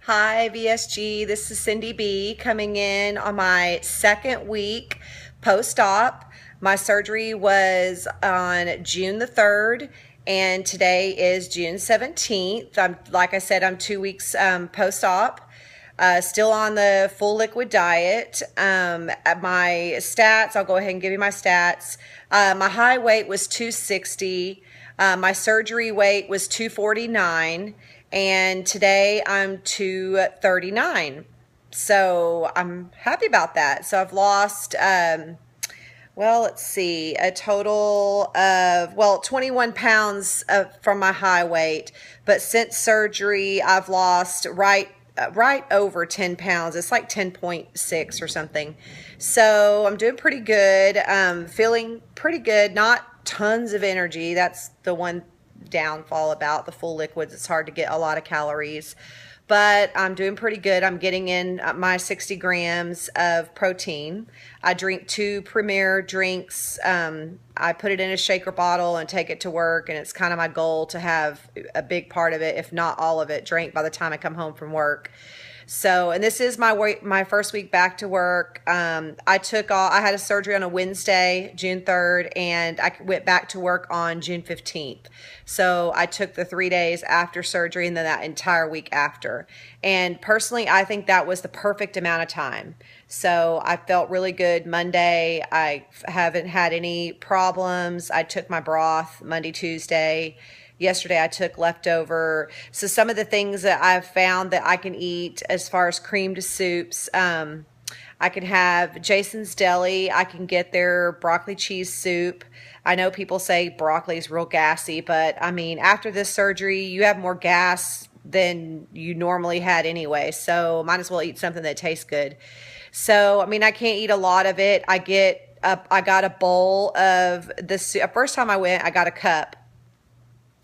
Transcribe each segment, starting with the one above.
Hi, VSG. This is Cindy B coming in on my second week post-op. My surgery was on June the 3rd, and today is June 17th. Like I said, I'm 2 weeks post-op. Still on the full liquid diet. My stats, I'll go ahead and give you my stats. My high weight was 260. My surgery weight was 249. And today I'm 239. So I'm happy about that. So I've lost, let's see, a total of, 21 pounds from my high weight. But since surgery, I've lost right over 10 pounds. It's like 10.6 or something. So I'm doing pretty good. Feeling pretty good. Not tons of energy. That's the one downfall about the full liquids. It's hard to get a lot of calories, but I'm doing pretty good. I'm getting in my 60 grams of protein. I drink 2 Premier drinks. I put it in a shaker bottle and take it to work, and it's kind of my goal to have a big part of it, if not all of it, drank by the time I come home from work. So, and this is my first week back to work. I had a surgery on a Wednesday, June 3rd, and I went back to work on June 15th. So I took the 3 days after surgery and then that entire week after. And personally, I think that was the perfect amount of time. So I felt really good Monday. I haven't had any problems. I took my broth Monday, Tuesday. Yesterday I took leftover. So some of the things that I've found that I can eat as far as creamed soups, I can have Jason's Deli. I can get their broccoli cheese soup. I know people say broccoli is real gassy, but I mean, after this surgery, you have more gas than you normally had anyway. So might as well eat something that tastes good. So, I mean, I can't eat a lot of it. I got a bowl of the soup. First time I went, I got a cup.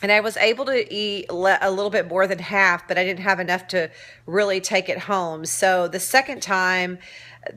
And I was able to eat a little bit more than half, but I didn't have enough to really take it home. So the second time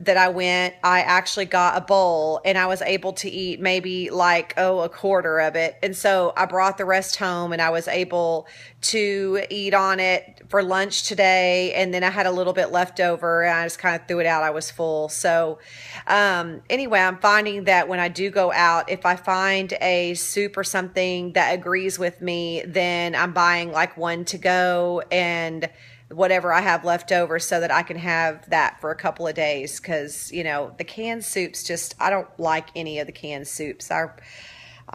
that I went, I actually got a bowl and I was able to eat maybe a quarter of it. And so I brought the rest home and I was able to eat on it for lunch today. And then I had a little bit left over and I just kind of threw it out. I was full. So anyway, I'm finding that when I do go out, if I find a soup or something that agrees with me, then I'm buying like one to go and whatever I have left over so that I can have that for a couple of days. Because, you know, the canned soups, I don't like any of the canned soups. I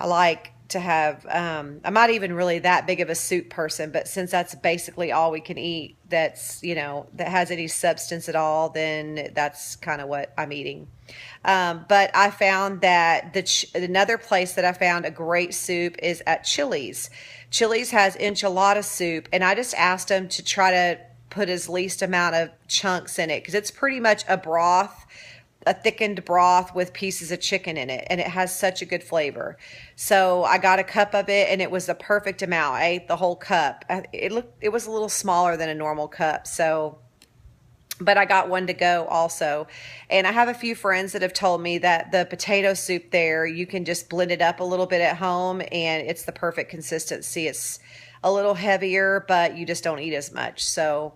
like to have, I'm not even really that big of a soup person, but since that's basically all we can eat that's, you know, that has any substance at all, then that's kind of what I'm eating. But I found that another place that I found a great soup is at Chili's. Chili's has enchilada soup, and I just asked them to try to put as least amount of chunks in it because it's pretty much a broth, a thickened broth with pieces of chicken in it, and it has such a good flavor. So I got a cup of it, and it was the perfect amount. I ate the whole cup. It was a little smaller than a normal cup, so. But I got one to go also. And I have a few friends that have told me that the potato soup there, you can just blend it up a little bit at home and it's the perfect consistency. It's a little heavier, but you just don't eat as much. So,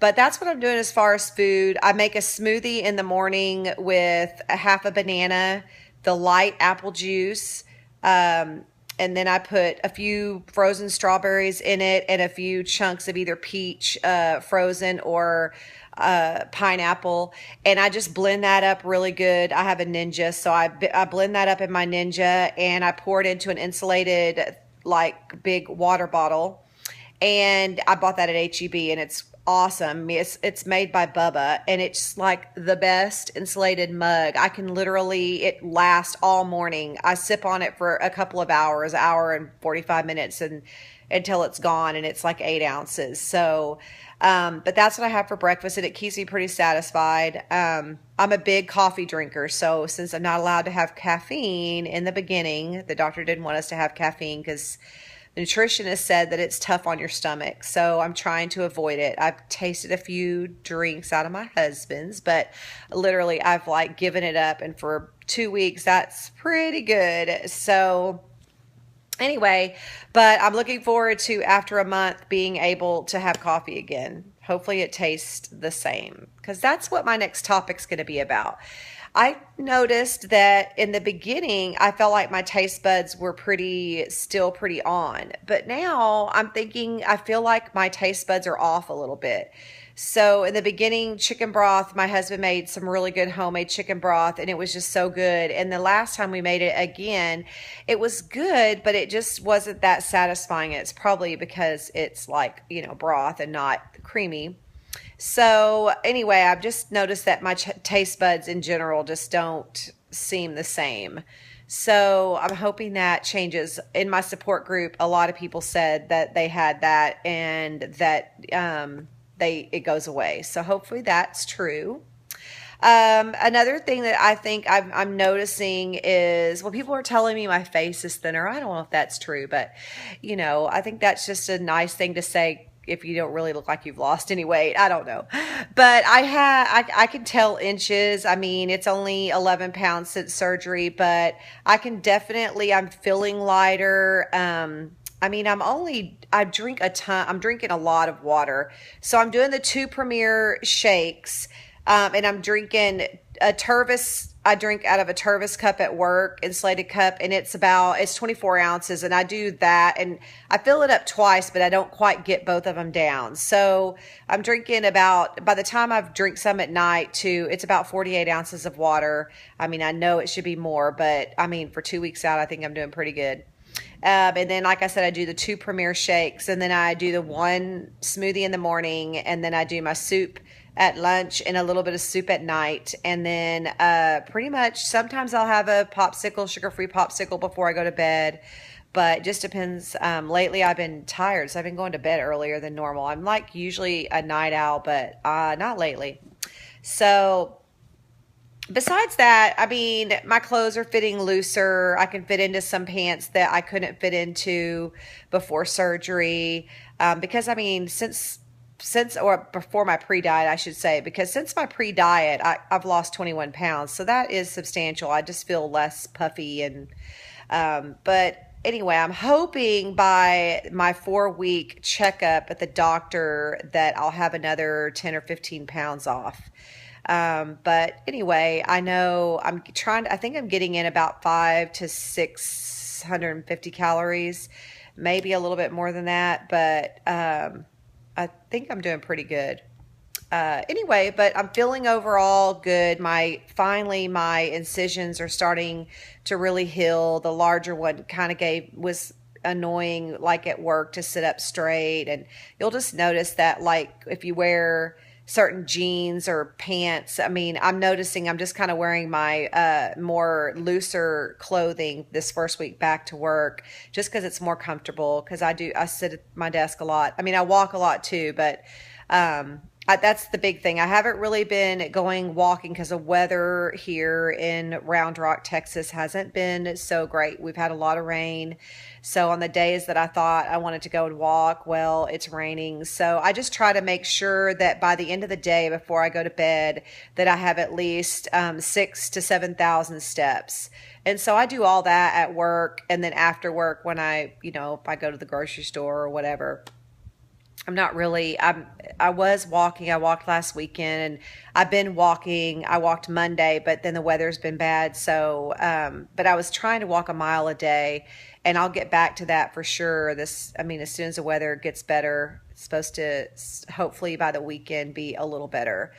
but that's what I'm doing as far as food. I make a smoothie in the morning with a half a banana, the light apple juice, and then I put a few frozen strawberries in it and a few chunks of either peach frozen or pineapple, and I just blend that up really good. I have a Ninja, so I blend that up in my Ninja and I pour it into an insulated big water bottle, and I bought that at H-E-B and it's awesome. It's made by Bubba and it's like the best insulated mug. I can literally, it lasts all morning. I sip on it for a couple of hours, hour and 45 minutes and until it's gone, and it's like 8 ounces. So but that's what I have for breakfast, and it keeps me pretty satisfied. I'm a big coffee drinker, so since I'm not allowed to have caffeine in the beginning, the doctor didn't want us to have caffeine because the nutritionist said that it's tough on your stomach, so I'm trying to avoid it. I've tasted a few drinks out of my husband's, but literally I've given it up, and for 2 weeks, that's pretty good. So anyway, but I'm looking forward to, after a month, being able to have coffee again. Hopefully it tastes the same, because that's what my next topic's going to be about. I noticed that in the beginning, I felt like my taste buds were still pretty on. But now I'm thinking, I feel like my taste buds are off a little bit. So in the beginning, chicken broth, my husband made some really good homemade chicken broth and it was just so good. And the last time we made it again, it was good, but it just wasn't that satisfying. It's probably because it's like, broth and not creamy. So anyway, I've just noticed that my taste buds in general just don't seem the same. So I'm hoping that changes. In my support group, a lot of people said that they had that and that it goes away. So hopefully that's true. Another thing that I think I'm noticing is, well, people are telling me my face is thinner. I don't know if that's true, but I think that's just a nice thing to say if you don't really look like you've lost any weight. I don't know, but I can tell inches. I mean, it's only 11 pounds since surgery, but I'm feeling lighter. I mean, I drink a ton. I'm drinking a lot of water. So I'm doing the 2 Premier shakes, and I'm drinking a Tervis. I drink out of a Tervis cup at work, insulated cup, and it's 24 ounces, and I do that, and I fill it up twice, but I don't quite get both of them down. So I'm drinking by the time I've drank some at night too, it's about 48 ounces of water. I mean, I know it should be more, but I mean, for 2 weeks out, I think I'm doing pretty good. And then, like I said, I do the 2 Premier shakes, and then I do the 1 smoothie in the morning, and then I do my soup at lunch and a little bit of soup at night. And then pretty much sometimes I'll have a popsicle, sugar-free popsicle before I go to bed. But it just depends. Lately I've been tired, so I've been going to bed earlier than normal. I'm like usually a night owl, but not lately. So besides that, I mean, my clothes are fitting looser. I can fit into some pants that I couldn't fit into before surgery. Because I mean, or before my pre-diet, I should say, because since my pre-diet, I've lost 21 pounds. So that is substantial. I just feel less puffy. But anyway, I'm hoping by my 4-week checkup at the doctor that I'll have another 10 or 15 pounds off. But anyway, I know I think I'm getting in about 500 to 650 calories, maybe a little bit more than that, but, I think I'm doing pretty good. Anyway, but I'm feeling overall good. Finally, my incisions are starting to really heal. The larger one was annoying, like at work, to sit up straight. And you'll just notice that, like, if you wear certain jeans or pants, I mean, I'm noticing I'm just kind of wearing my more looser clothing this first week back to work, just because it's more comfortable, because I sit at my desk a lot. I mean, I walk a lot too, but that's the big thing. I haven't really been going walking because the weather here in Round Rock, Texas hasn't been so great. We've had a lot of rain. So on the days that I thought I wanted to go and walk, well, it's raining. So I just try to make sure that by the end of the day, before I go to bed, that I have at least 6,000 to 7,000 steps. And so I do all that at work. And then after work, when if I go to the grocery store or whatever, I was walking. I walked last weekend, and I've been walking. I walked Monday, but then the weather's been bad. So, but I was trying to walk a mile a day, and I'll get back to that for sure. As soon as the weather gets better, it's supposed to hopefully by the weekend be a little better.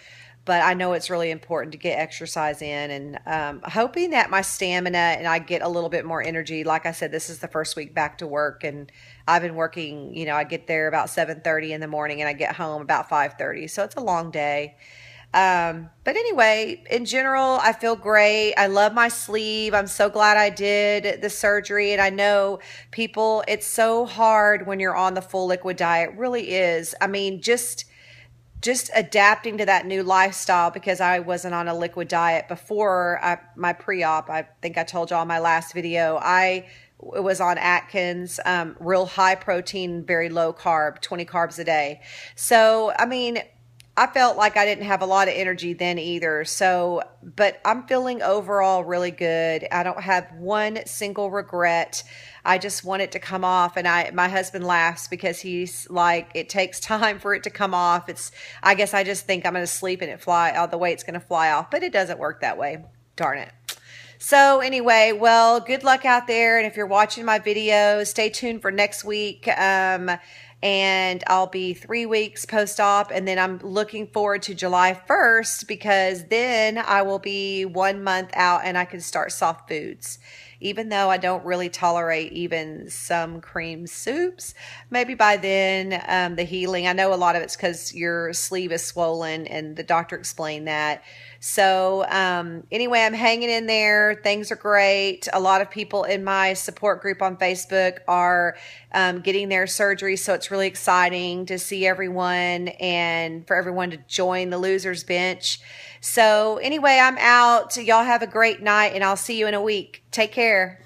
But I know it's really important to get exercise in, and hoping that my stamina and I get a little bit more energy. Like I said, this is the first week back to work, and I've been working, I get there about 7:30 in the morning and I get home about 5:30. So it's a long day. But anyway, in general, I feel great. I love my sleeve. I'm so glad I did the surgery. And I know it's so hard when you're on the full liquid diet. It really is. I mean, just adapting to that new lifestyle, because I wasn't on a liquid diet before my pre-op. I think I told y'all in my last video, I was on Atkins, real high protein, very low carb, 20 carbs a day. So, I mean, I felt like I didn't have a lot of energy then either. So, but I'm feeling overall really good. I don't have one single regret. I just want it to come off. And my husband laughs because he's like, it takes time for it to come off. I guess I just think I'm going to sleep and the way it's going to fly off, but it doesn't work that way. Darn it. So anyway, well, good luck out there. And if you're watching my video, stay tuned for next week. And I'll be 3 weeks post-op, and then I'm looking forward to July 1st because then I will be 1 month out and I can start soft foods. Even though I don't really tolerate even some cream soups, maybe by then the healing, I know a lot of it's because your sleeve is swollen and the doctor explained that. So anyway, I'm hanging in there. Things are great. A lot of people in my support group on Facebook are getting their surgery. So it's really exciting to see everyone and for everyone to join the losers bench. So anyway, I'm out. Y'all have a great night and I'll see you in a week. Take care.